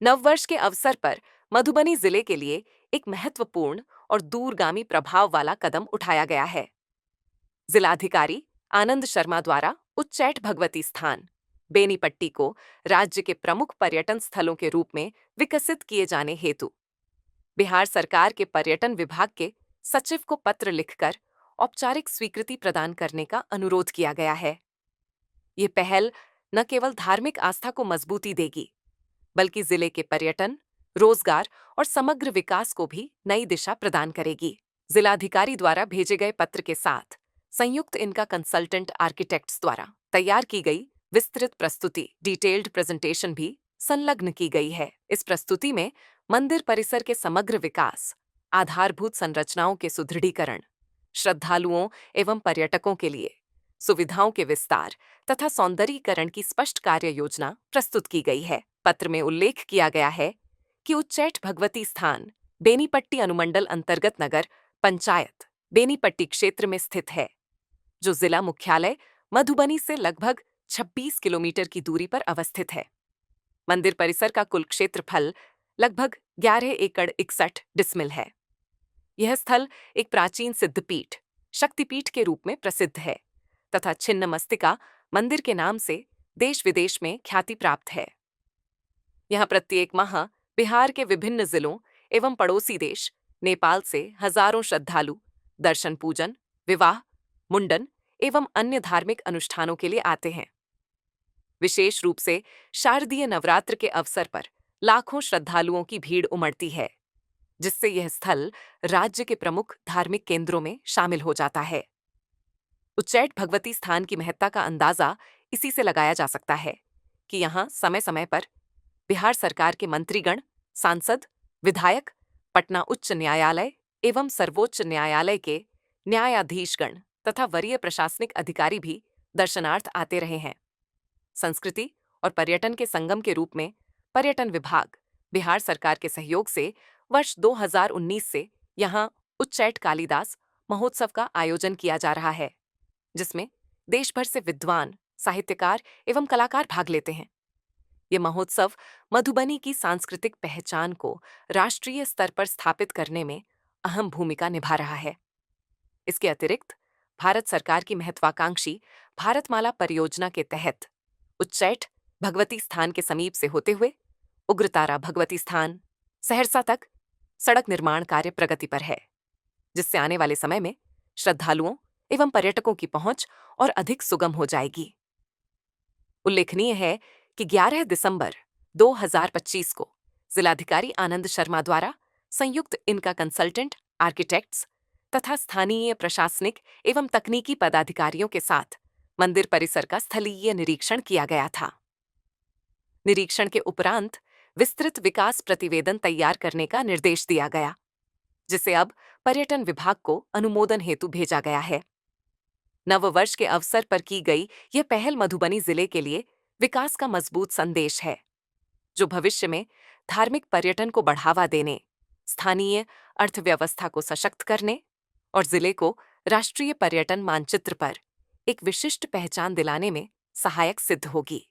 नववर्ष के अवसर पर मधुबनी जिले के लिए एक महत्वपूर्ण और दूरगामी प्रभाव वाला कदम उठाया गया है। जिलाधिकारी आनंद शर्मा द्वारा उच्चैठ भगवती स्थान बेनीपट्टी को राज्य के प्रमुख पर्यटन स्थलों के रूप में विकसित किए जाने हेतु बिहार सरकार के पर्यटन विभाग के सचिव को पत्र लिखकर औपचारिक स्वीकृति प्रदान करने का अनुरोध किया गया है। ये पहल न केवल धार्मिक आस्था को मजबूती देगी, बल्कि जिले के पर्यटन, रोजगार और समग्र विकास को भी नई दिशा प्रदान करेगी। जिलाधिकारी द्वारा भेजे गए पत्र के साथ संयुक्त इनका कंसल्टेंट आर्किटेक्ट्स द्वारा तैयार की गई विस्तृत प्रस्तुति डिटेल्ड प्रेजेंटेशन भी संलग्न की गई है। इस प्रस्तुति में मंदिर परिसर के समग्र विकास, आधारभूत संरचनाओं के सुदृढ़ीकरण, श्रद्धालुओं एवं पर्यटकों के लिए सुविधाओं के विस्तार तथा सौंदर्यीकरण की स्पष्ट कार्य योजना प्रस्तुत की गई है। पत्र में उल्लेख किया गया है कि उच्चैठ भगवती स्थान बेनीपट्टी अनुमंडल अंतर्गत नगर पंचायत बेनीपट्टी क्षेत्र में स्थित है, जो जिला मुख्यालय मधुबनी से लगभग 26 किलोमीटर की दूरी पर अवस्थित है। मंदिर परिसर का कुल क्षेत्रफल लगभग 11 एकड़ 61 डिसमिल है। यह स्थल एक प्राचीन सिद्धपीठ, शक्तिपीठ के रूप में प्रसिद्ध है तथा छिन्नमस्तिका मंदिर के नाम से देश विदेश में ख्याति प्राप्त है। यहाँ प्रत्येक माह बिहार के विभिन्न जिलों एवं पड़ोसी देश नेपाल से हजारों श्रद्धालु दर्शन पूजन, विवाह, मुंडन एवं अन्य धार्मिक अनुष्ठानों के लिए आते हैं। विशेष रूप से शारदीय नवरात्र के अवसर पर लाखों श्रद्धालुओं की भीड़ उमड़ती है, जिससे यह स्थल राज्य के प्रमुख धार्मिक केंद्रों में शामिल हो जाता है। उच्चैठ भगवती स्थान की महत्ता का अंदाजा इसी से लगाया जा सकता है कि यहाँ समय समय पर बिहार सरकार के मंत्रीगण, सांसद, विधायक, पटना उच्च न्यायालय एवं सर्वोच्च न्यायालय के न्यायाधीशगण तथा वरीय प्रशासनिक अधिकारी भी दर्शनार्थ आते रहे हैं। संस्कृति और पर्यटन के संगम के रूप में पर्यटन विभाग बिहार सरकार के सहयोग से वर्ष 2019 से यहाँ उच्चैठ कालिदास महोत्सव का आयोजन किया जा रहा है, जिसमें देश भर से विद्वान, साहित्यकार एवं कलाकार भाग लेते हैं। ये महोत्सव मधुबनी की सांस्कृतिक पहचान को राष्ट्रीय स्तर पर स्थापित करने में अहम भूमिका निभा रहा है। इसके अतिरिक्त भारत सरकार की महत्वाकांक्षी भारतमाला परियोजना के तहत उच्चैठ भगवती स्थान के समीप से होते हुए उग्रतारा भगवती स्थान, सहरसा तक सड़क निर्माण कार्य प्रगति पर है, जिससे आने वाले समय में श्रद्धालुओं एवं पर्यटकों की पहुंच और अधिक सुगम हो जाएगी। उल्लेखनीय है कि 11 दिसंबर 2025 को जिलाधिकारी आनंद शर्मा द्वारा संयुक्त इनका कंसल्टेंट आर्किटेक्ट्स तथा स्थानीय प्रशासनिक एवं तकनीकी पदाधिकारियों के साथ मंदिर परिसर का स्थलीय निरीक्षण किया गया था। निरीक्षण के उपरांत विस्तृत विकास प्रतिवेदन तैयार करने का निर्देश दिया गया, जिसे अब पर्यटन विभाग को अनुमोदन हेतु भेजा गया है। नववर्ष के अवसर पर की गई यह पहल मधुबनी जिले के लिए विकास का मजबूत संदेश है, जो भविष्य में धार्मिक पर्यटन को बढ़ावा देने, स्थानीय अर्थव्यवस्था को सशक्त करने और जिले को राष्ट्रीय पर्यटन मानचित्र पर एक विशिष्ट पहचान दिलाने में सहायक सिद्ध होगी।